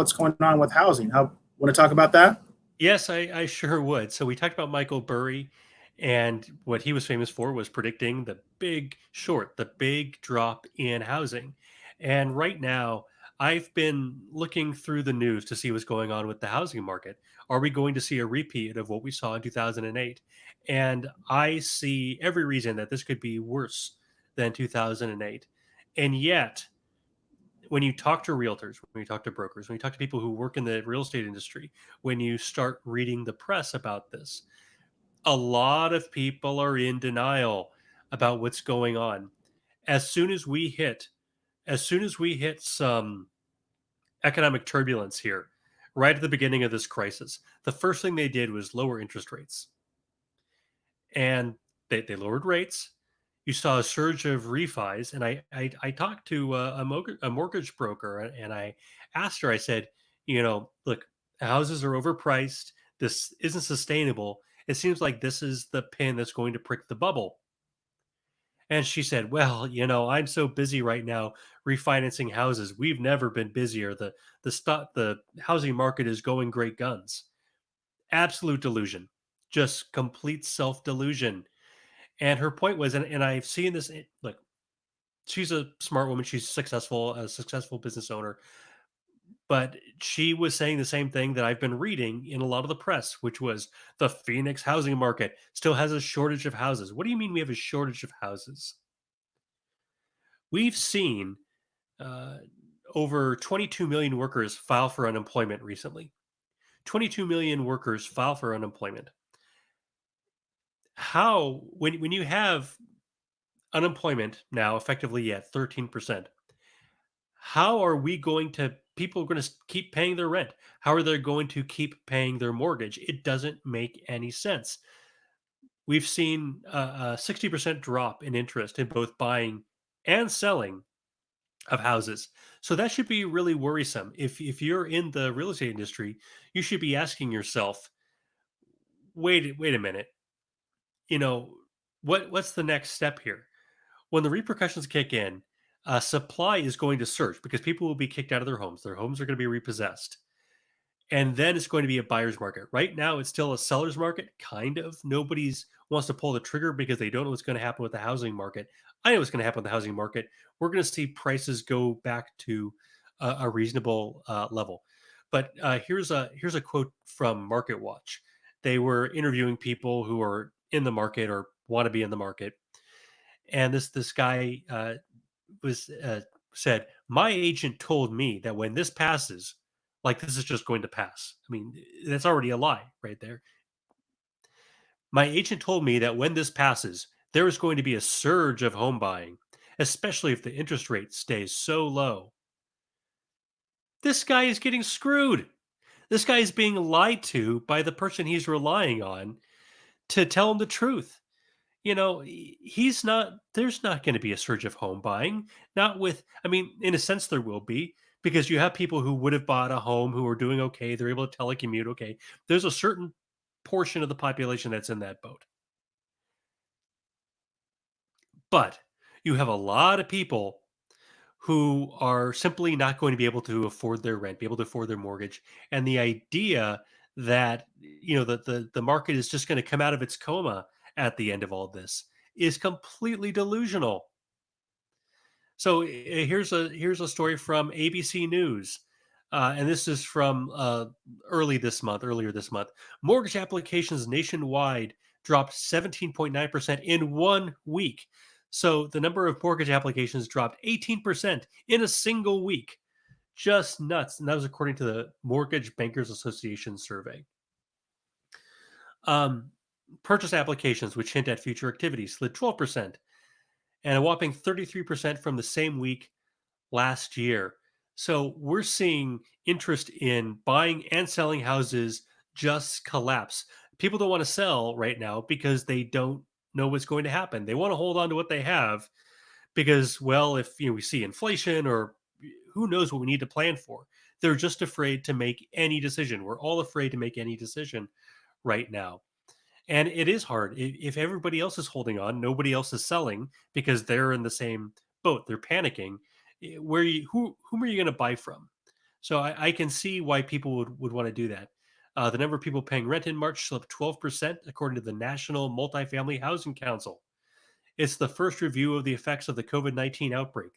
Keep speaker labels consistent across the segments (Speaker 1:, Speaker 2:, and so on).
Speaker 1: what's going on with housing. How want to talk about that?
Speaker 2: Yes, I sure would. So we talked about Michael Burry, and what he was famous for was predicting the big short, the big drop in housing. And right now, I've been looking through the news to see what's going on with the housing market. Are we going to see a repeat of what we saw in 2008? And I see every reason that this could be worse than 2008. And yet, when you talk to realtors, when you talk to brokers, when you talk to people who work in the real estate industry, when you start reading the press about this, a lot of people are in denial about what's going on. As soon as we hit, as soon as we hit some economic turbulence here, right at the beginning of this crisis, the first thing they did was lower interest rates. And they lowered rates. You saw a surge of refis, and I talked to a mortgage broker, and I asked her. I said, look, houses are overpriced. This isn't sustainable. It seems like this is the pin that's going to prick the bubble. And she said, "Well, I'm so busy right now refinancing houses. We've never been busier. The housing market is going great guns." Absolute delusion, just complete self delusion. And her point was, and I've seen this. Look, she's a smart woman. She's successful, a successful business owner. But she was saying the same thing that I've been reading in a lot of the press, which was the Phoenix housing market still has a shortage of houses. What do you mean we have a shortage of houses? We've seen uh, over 22 million workers file for unemployment recently. 22 million workers file for unemployment. How, when you have unemployment now effectively at 13%, how are we going to people are going to keep paying their rent? How are they going to keep paying their mortgage? It doesn't make any sense. We've seen a 60% drop in interest in both buying and selling of houses. So that should be really worrisome. If you're in the real estate industry, you should be asking yourself, wait a minute, you know, what's the next step here? When the repercussions kick in, supply is going to surge because people will be kicked out of their homes. Their homes are going to be repossessed. And then it's going to be a buyer's market. Right now, it's still a seller's market, kind of. Nobody's wants to pull the trigger because they don't know what's going to happen with the housing market. I know what's going to happen with the housing market. We're going to see prices go back to a reasonable level. But here's a quote from Market Watch. They were interviewing people who are in the market or want to be in the market, and this guy was said, "My agent told me that when this passes, like this is just going to pass." I mean, that's already a lie right there. My agent told me that when this passes, there is going to be a surge of home buying, especially if the interest rate stays so low. This guy is getting screwed. This guy is being lied to by the person he's relying on to tell him the truth. He's not there's not going to be a surge of home buying. Not with, I mean, in a sense, there will be because you have people who would have bought a home who are doing okay. They're able to telecommute okay. There's a certain portion of the population that's in that boat. But you have a lot of people who are simply not going to be able to afford their rent, be able to afford their mortgage. And the idea that, the market is just going to come out of its coma at the end of all this is completely delusional. So here's a story from ABC News, and this is from earlier this month. Mortgage applications nationwide dropped 17.9% in 1 week. So the number of mortgage applications dropped 18% in a single week. Just nuts, and that was according to the Mortgage Bankers Association survey. Um, Purchase applications, which hint at future activity, slid 12%, and a whopping 33% from the same week last year. So we're seeing interest in buying and selling houses just collapse. People don't want to sell right now because they don't know what's going to happen. They want to hold on to what they have because, well, if we see inflation or who knows what we need to plan for. They're just afraid to make any decision. We're all afraid to make any decision right now. And it is hard. If everybody else is holding on, nobody else is selling because they're in the same boat. They're panicking. Whom are you going to buy from? So I can see why people would want to do that. The number of people paying rent in March slipped 12%, according to the National Multifamily Housing Council. It's the first review of the effects of the COVID-19 outbreak.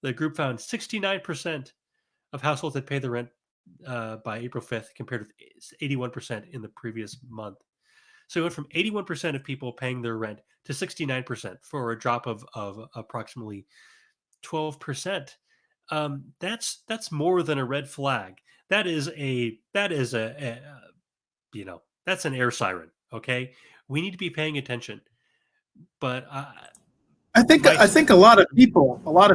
Speaker 2: The group found 69% of households had paid the rent by April 5th, compared with 81% in the previous month. So it went from 81% of people paying their rent to 69%, for a drop of approximately 12%. That's more than a red flag. That is that's an air siren. Okay, we need to be paying attention. But my
Speaker 1: I think a lot of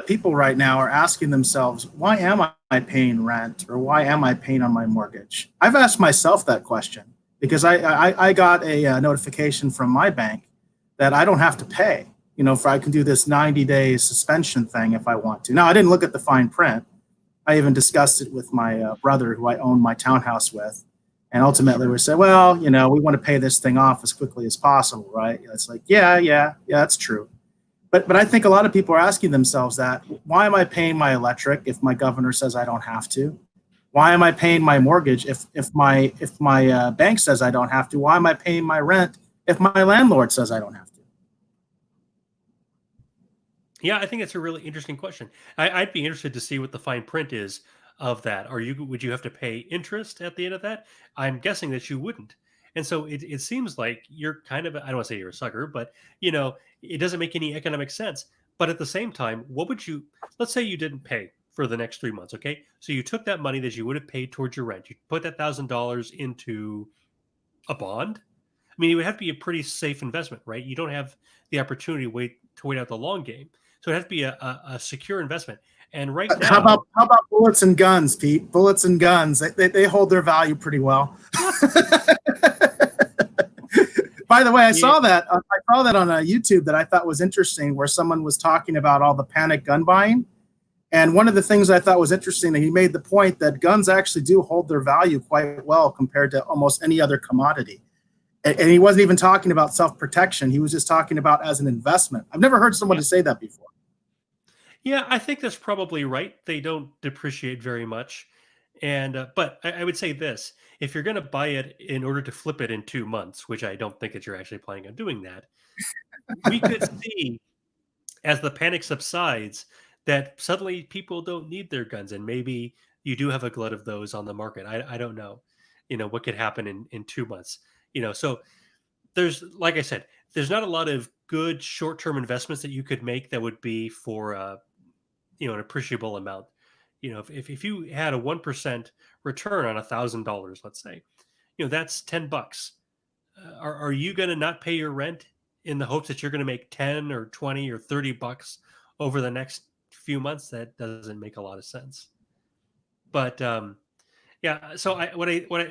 Speaker 1: people right now are asking themselves, why am I paying rent, or why am I paying on my mortgage? I've asked myself that question because I got a notification from my bank that I don't have to pay. For I can do this 90-day suspension thing if I want to. Now, I didn't look at the fine print. I even discussed it with my brother, who I own my townhouse with. And ultimately, we said, well, we want to pay this thing off as quickly as possible, right? It's like, yeah, that's true. But I think a lot of people are asking themselves that, why am I paying my electric if my governor says I don't have to? Why am I paying my mortgage if my bank says I don't have to? Why am I paying my rent if my landlord says I don't have to?
Speaker 2: Yeah, I think it's a really interesting question. I'd be interested to see what the fine print is of that. Would you have to pay interest at the end of that? I'm guessing that you wouldn't. And so it seems like you're kind of, I don't want to say you're a sucker, but it doesn't make any economic sense. But at the same time, what would you, let's say you didn't pay for the next 3 months, okay? So you took that money that you would have paid towards your rent, you put that $1,000 into a bond. I mean, it would have to be a pretty safe investment, right? You don't have the opportunity to wait out the long game, so it has to be a secure investment. And right now,
Speaker 1: How about bullets and guns, Pete? Bullets and guns, they hold their value pretty well. By the way, I
Speaker 2: yeah,
Speaker 1: saw that. I saw that on YouTube that I thought was interesting, where someone was talking about all the panic gun buying. And one of the things I thought was interesting, that he made the point that guns actually do hold their value quite well compared to almost any other commodity. And he wasn't even talking about self-protection. He was just talking about as an investment. I've never heard someone
Speaker 2: yeah,
Speaker 1: say that before.
Speaker 2: yeah. I think that's probably right. They don't depreciate very much, and but I would say this: if you're going to buy it in order to flip it in 2 months, which I don't think that you're actually planning on doing that, we could see, as the panic subsides, that suddenly people don't need their guns, and maybe you do have a glut of those on the market. I don't know, what could happen in 2 months. So there's, like I said, there's not a lot of good short-term investments that you could make that would be for an appreciable amount. If you had a 1% return on $1,000, let's say, that's $10. Are you going to not pay your rent in the hopes that you're going to make 10 or 20 or $30 over the next few months? That doesn't make a lot of sense. But yeah, so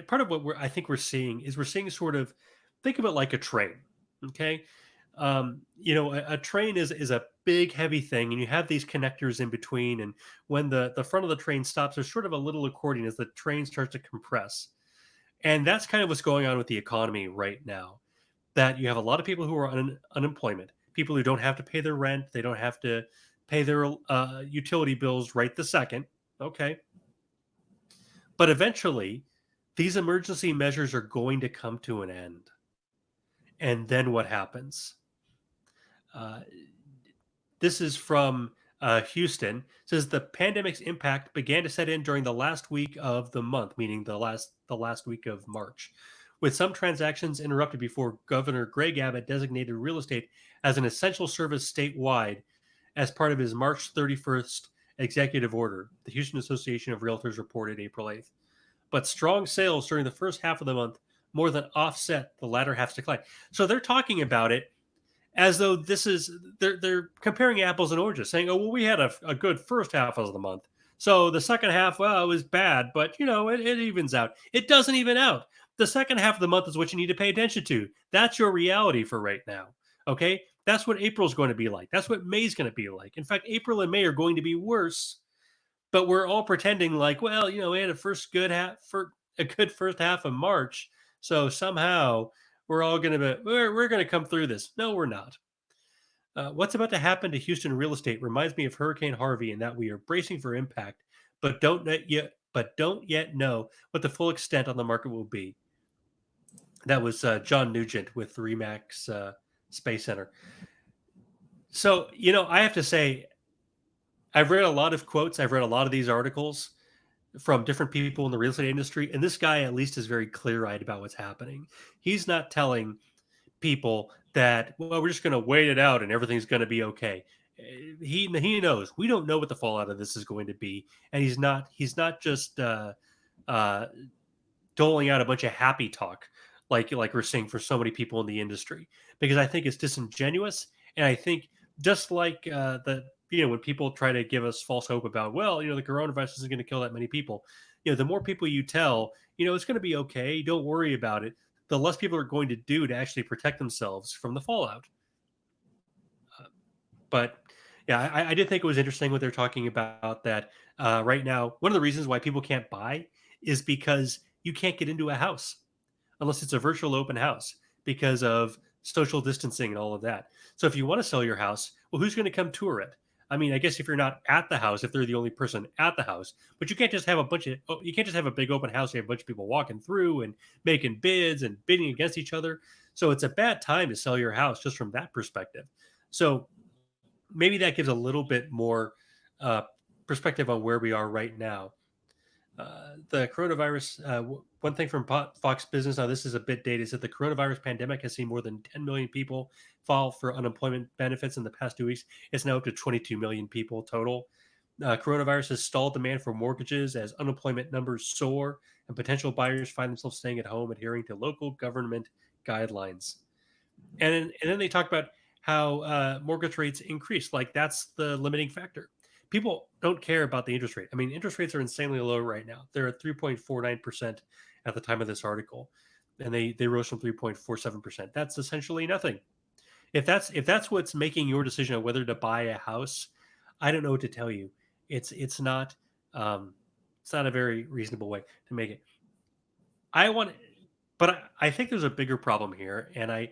Speaker 2: part of what I think we're seeing is, we're seeing sort of, think of it like a train. Okay. A train is a big heavy thing, and you have these connectors in between, and when the front of the train stops, there's sort of a little accordion as the train starts to compress. And that's kind of what's going on with the economy right now, that you have a lot of people who are on unemployment, people who don't have to pay their rent, they don't have to pay their utility bills right the second. Okay. But eventually, these emergency measures are going to come to an end. And then what happens? Uh, this is from Houston. It says the pandemic's impact began to set in during the last week of the month, meaning the last week of March, with some transactions interrupted before Governor Greg Abbott designated real estate as an essential service statewide as part of his March 31st executive order. The Houston Association of Realtors reported April 8th. But strong sales during the first half of the month more than offset the latter half's decline. So they're talking about it as though they're comparing apples and oranges, saying, "Oh, well, we had a good first half of the month, so the second half, well, it was bad, but it evens out." It doesn't even out. The second half of the month is what you need to pay attention to. That's your reality for right now. Okay, that's what April's going to be like. That's what May's going to be like. In fact, April and May are going to be worse, but we're all pretending like, well, we had a good first half of March, so somehow we're gonna come through this. No, we're not. What's about to happen to Houston real estate reminds me of Hurricane Harvey, in that we are bracing for impact, but but don't yet know what the full extent on the market will be. That was John Nugent with Remax Space Center. So, I have to say, I've read a lot of quotes. I've read a lot of these articles from different people in the real estate industry, and this guy at least is very clear-eyed about what's happening. He's not telling people that, well, we're just going to wait it out and everything's going to be okay. He knows we don't know what the fallout of this is going to be, and he's not just uh, doling out a bunch of happy talk like we're seeing for so many people in the industry, because I think it's disingenuous. And I think, just like the when people try to give us false hope about, well, the coronavirus isn't going to kill that many people, the more people you tell, it's going to be okay, don't worry about it, the less people are going to do to actually protect themselves from the fallout. But yeah, I did think it was interesting what they're talking about, that right now, one of the reasons why people can't buy is because you can't get into a house unless it's a virtual open house because of social distancing and all of that. So if you want to sell your house, well, who's going to come tour it? I mean, I guess if you're not at the house, if they're the only person at the house, but you can't just have you can't just have a big open house. You have a bunch of people walking through and making bids and bidding against each other. So it's a bad time to sell your house just from that perspective. So maybe that gives a little bit more uh, perspective on where we are right now. The coronavirus, one thing from Fox Business, now this is a bit dated, is that the coronavirus pandemic has seen more than 10 million people file for unemployment benefits in the past 2 weeks. It's now up to 22 million people total. Coronavirus has stalled demand for mortgages as unemployment numbers soar and potential buyers find themselves staying at home, adhering to local government guidelines. And then they talk about how mortgage rates increase. Like, that's the limiting factor. People don't care about the interest rate. I mean, interest rates are insanely low right now. They're at 3.49% at the time of this article, and they rose from 3.47%. That's essentially nothing. If that's what's making your decision on whether to buy a house, I don't know what to tell you. It's not it's not a very reasonable way to make it. I want, but I think there's a bigger problem here, and I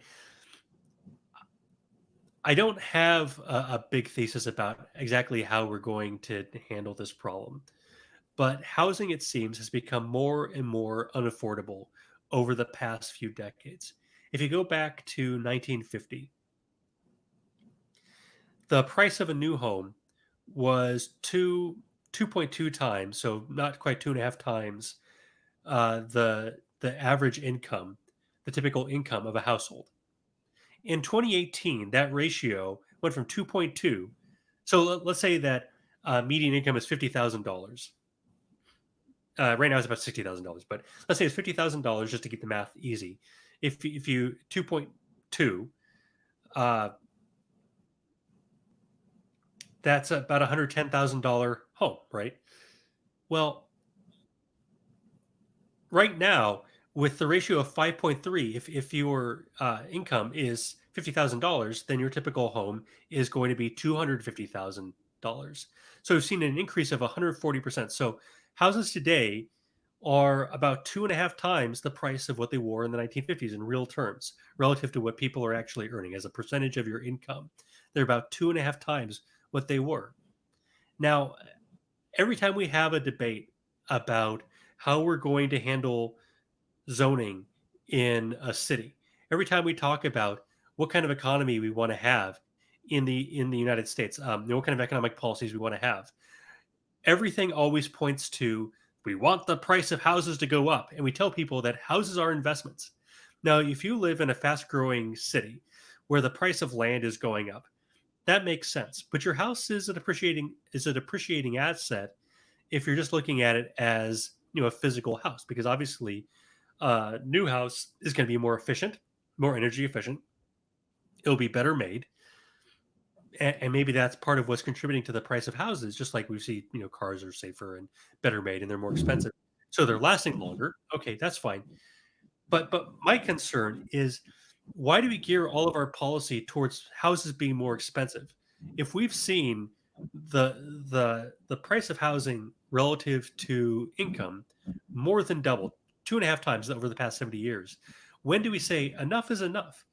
Speaker 2: don't have a big thesis about exactly how we're going to handle this problem, but housing, it seems, has become more and more unaffordable over the past few decades. If you go back to 1950, the price of a new home was 2.2 times, so not quite 2.5 times, the average income, the typical income of a household. In 2018, that ratio went from 2.2. So let's say that median income is $50,000. Right now it's about $60,000, but let's say it's $50,000 just to keep the math easy. If you 2.2, uh, that's about $110,000 home, right? Well, right now, with the ratio of 5.3, if your income is $50,000, then your typical home is going to be $250,000. So we've seen an increase of 140%. So houses today are about 2.5 times the price of what they were in the 1950s in real terms, relative to what people are actually earning as a percentage of your income. They're about 2.5 times what they were. Now, every time we have a debate about how we're going to handle zoning in a city, every time we talk about what kind of economy we want to have in the United States, what kind of economic policies we want to have, everything always points to, we want the price of houses to go up, and we tell people that houses are investments. Now, if you live in a fast-growing city where the price of land is going up, that makes sense. But your house is a depreciating asset if you're just looking at it as a physical house, because obviously new house is going to be more efficient, more energy efficient. It'll be better made, and maybe that's part of what's contributing to the price of houses. Just like we see, cars are safer and better made, and they're more expensive, so they're lasting longer. Okay, that's fine. But my concern is, why do we gear all of our policy towards houses being more expensive? If we've seen the price of housing relative to income more than double, 2.5 times over the past 70 years, when do we say enough is enough?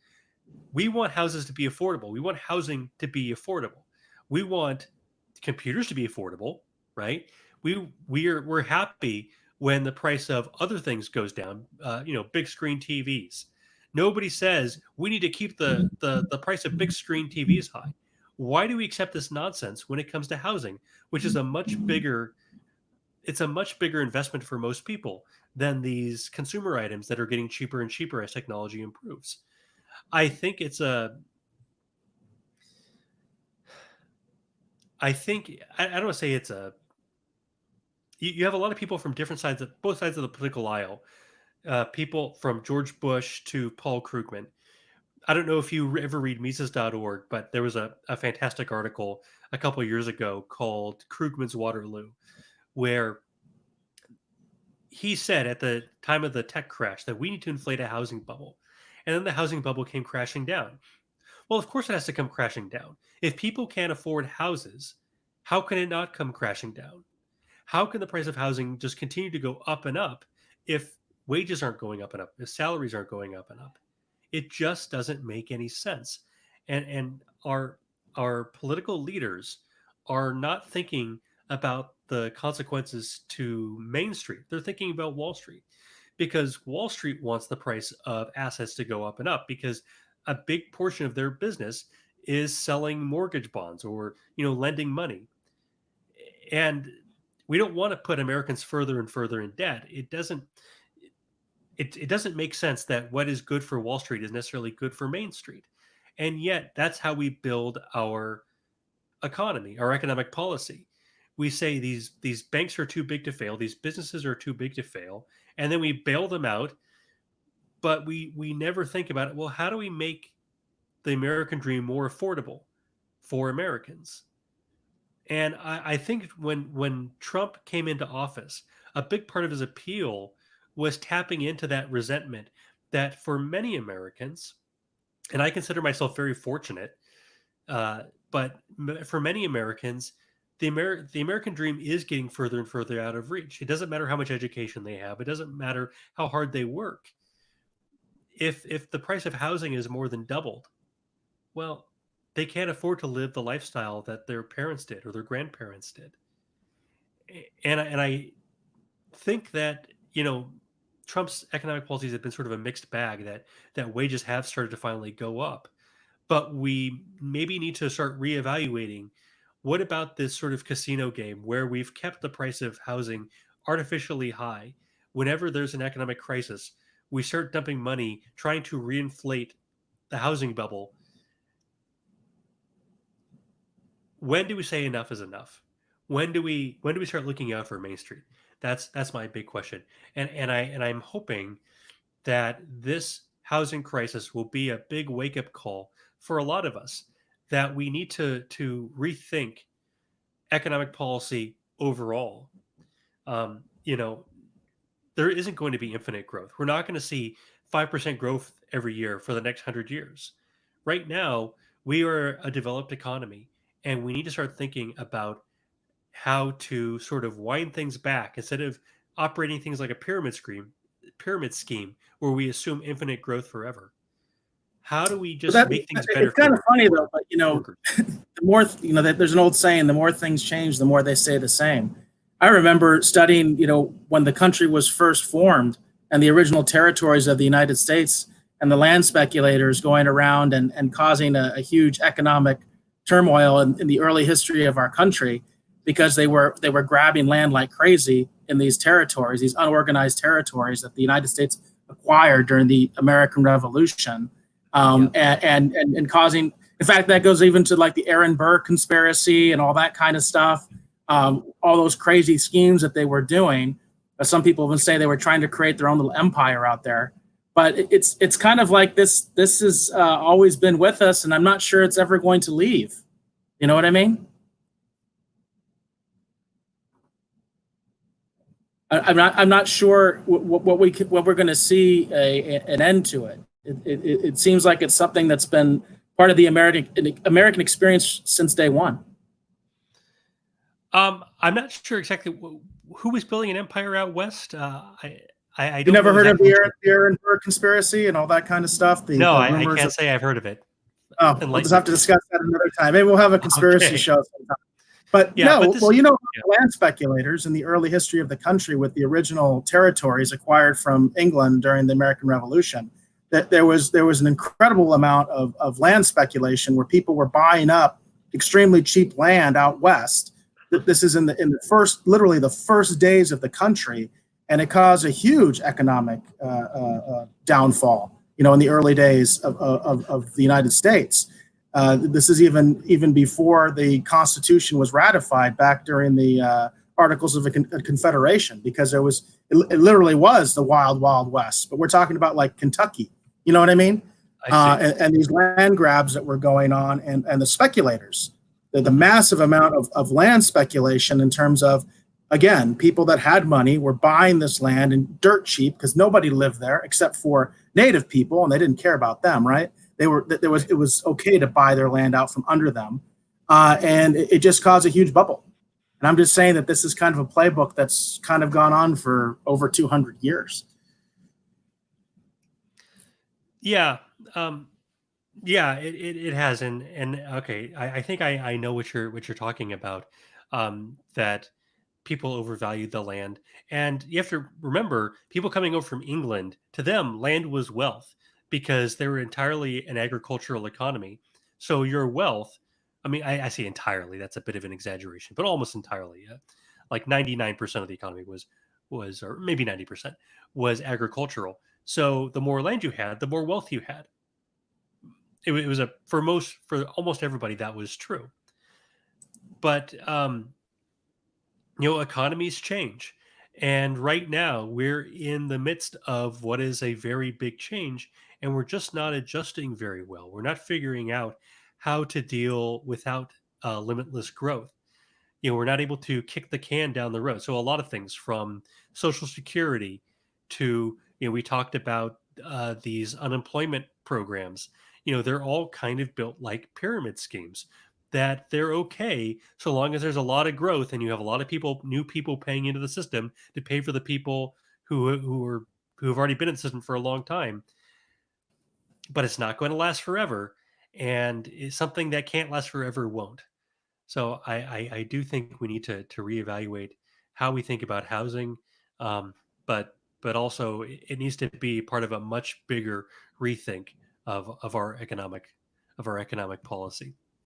Speaker 2: We want houses to be affordable. We want housing to be affordable. We want computers to be affordable, right? We're happy when the price of other things goes down. Big screen TVs. Nobody says we need to keep the price of big screen TVs high. Why do we accept this nonsense when it comes to housing, which is a much bigger investment for most people than these consumer items that are getting cheaper and cheaper as technology improves. I think it's a I think I don't want to say it's a you have a lot of people from different sides of both sides of the political aisle. People from George Bush to Paul Krugman. I don't know if you ever read Mises.org, but there was a fantastic article a couple of years ago called Krugman's Waterloo, where he said at the time of the tech crash that we need to inflate a housing bubble. And then the housing bubble came crashing down. Well, of course it has to come crashing down. If people can't afford houses, how can it not come crashing down? How can the price of housing just continue to go up and up if wages aren't going up and up, if salaries aren't going up and up? It just doesn't make any sense. And our political leaders are not thinking about the consequences to Main Street. They're thinking about Wall Street, because Wall Street wants the price of assets to go up and up, because a big portion of their business is selling mortgage bonds or lending money. And we don't want to put Americans further and further in debt. It doesn't make sense that what is good for Wall Street is necessarily good for Main Street. And yet that's how we build our economy, our economic policy. We say these banks are too big to fail, these businesses are too big to fail, and then we bail them out. But we never think about it. Well, how do we make the American dream more affordable for Americans? And I think when Trump came into office, a big part of his appeal was tapping into that resentment that for many Americans, and I consider myself very fortunate, but for many Americans, the American dream is getting further and further out of reach. It doesn't matter how much education they have. It doesn't matter how hard they work. If the price of housing is more than doubled, well, they can't afford to live the lifestyle that their parents did or their grandparents did. And I think that Trump's economic policies have been sort of a mixed bag, that wages have started to finally go up, but we maybe need to start reevaluating what about this sort of casino game where we've kept the price of housing artificially high. Whenever there's an economic crisis, we start dumping money trying to reinflate the housing bubble. When do we say enough is enough? When do we start looking out for Main Street? That's my big question. And I'm hoping that this housing crisis will be a big wake up call for a lot of us, that we need to rethink economic policy overall. There isn't going to be infinite growth. We're not going to see 5% growth every year for the next 100 years. Right now, we are a developed economy, and we need to start thinking about how to sort of wind things back instead of operating things like a pyramid scheme where we assume infinite growth forever. How do we just make things better?
Speaker 1: It's kind of funny though, but the more there's an old saying: the more things change, the more they stay the same. I remember studying, when the country was first formed and the original territories of the United States, and the land speculators going around and causing a huge economic turmoil in the early history of our country, because they were grabbing land like crazy in these territories, these unorganized territories that the United States acquired during the American Revolution, and causing. In fact, that goes even to like the Aaron Burr conspiracy and all that kind of stuff. All those crazy schemes that they were doing. Some people even say they were trying to create their own little empire out there. But it's kind of like this. This has always been with us, and I'm not sure it's ever going to leave. You know what I mean? I'm not sure what we're going to see an end to it. It seems like it's something that's been part of the American experience since day one.
Speaker 2: I'm not sure exactly who was building an empire out west. I
Speaker 1: you never heard of the Aaron Burr conspiracy and all that kind of stuff?
Speaker 2: I can't say I've heard of it.
Speaker 1: Oh, we'll just have to discuss that another time. Maybe we'll have a conspiracy show sometime. But
Speaker 2: Yeah, but
Speaker 1: no,
Speaker 2: this
Speaker 1: well,
Speaker 2: is
Speaker 1: you know,
Speaker 2: yeah.
Speaker 1: land speculators in the early history of the country with the original territories acquired from England during the American Revolution, that there was an incredible amount of land speculation where people were buying up extremely cheap land out west. This is in the first, literally the first days of the country, and it caused a huge economic downfall. You know, in the early days of the United States. This is even before the Constitution was ratified back during the Articles of a Confederation, because it literally was the wild wild west. But we're talking about like Kentucky, you know what I mean?
Speaker 2: I see.
Speaker 1: And these land grabs that were going on, and the speculators, the massive amount of land speculation in terms of, again, people that had money were buying this land and dirt cheap because nobody lived there except for native people, and they didn't care about them, right? It was okay to buy their land out from under them, and it just caused a huge bubble. And I'm just saying that this is kind of a playbook that's kind of gone on for over 200 years.
Speaker 2: Yeah. Um, yeah, it has. And okay, I think I know what you're talking about. That people overvalued the land. And you have to remember, people coming over from England, to them, land was wealth because they were entirely an agricultural economy. So your wealth, I mean, I say entirely, that's a bit of an exaggeration, but almost entirely. Like 99% of the economy was, or maybe 90% was agricultural. So the more land you had, the more wealth you had. It was for almost everybody that was true. But economies change. And right now, we're in the midst of what is a very big change, and we're just not adjusting very well. We're not figuring out how to deal without limitless growth. We're not able to kick the can down the road. So, a lot of things from Social Security to, we talked about these unemployment programs, they're all kind of built like pyramid schemes that they're okay so long as there's a lot of growth and you have a lot of people, new people paying into the system to pay for the people who have already been in the system for a long time. But it's not going to last forever, and it's something that can't last forever won't. So I do think we need to reevaluate how we think about housing, um, but also it needs to be part of a much bigger rethink of our economic policy.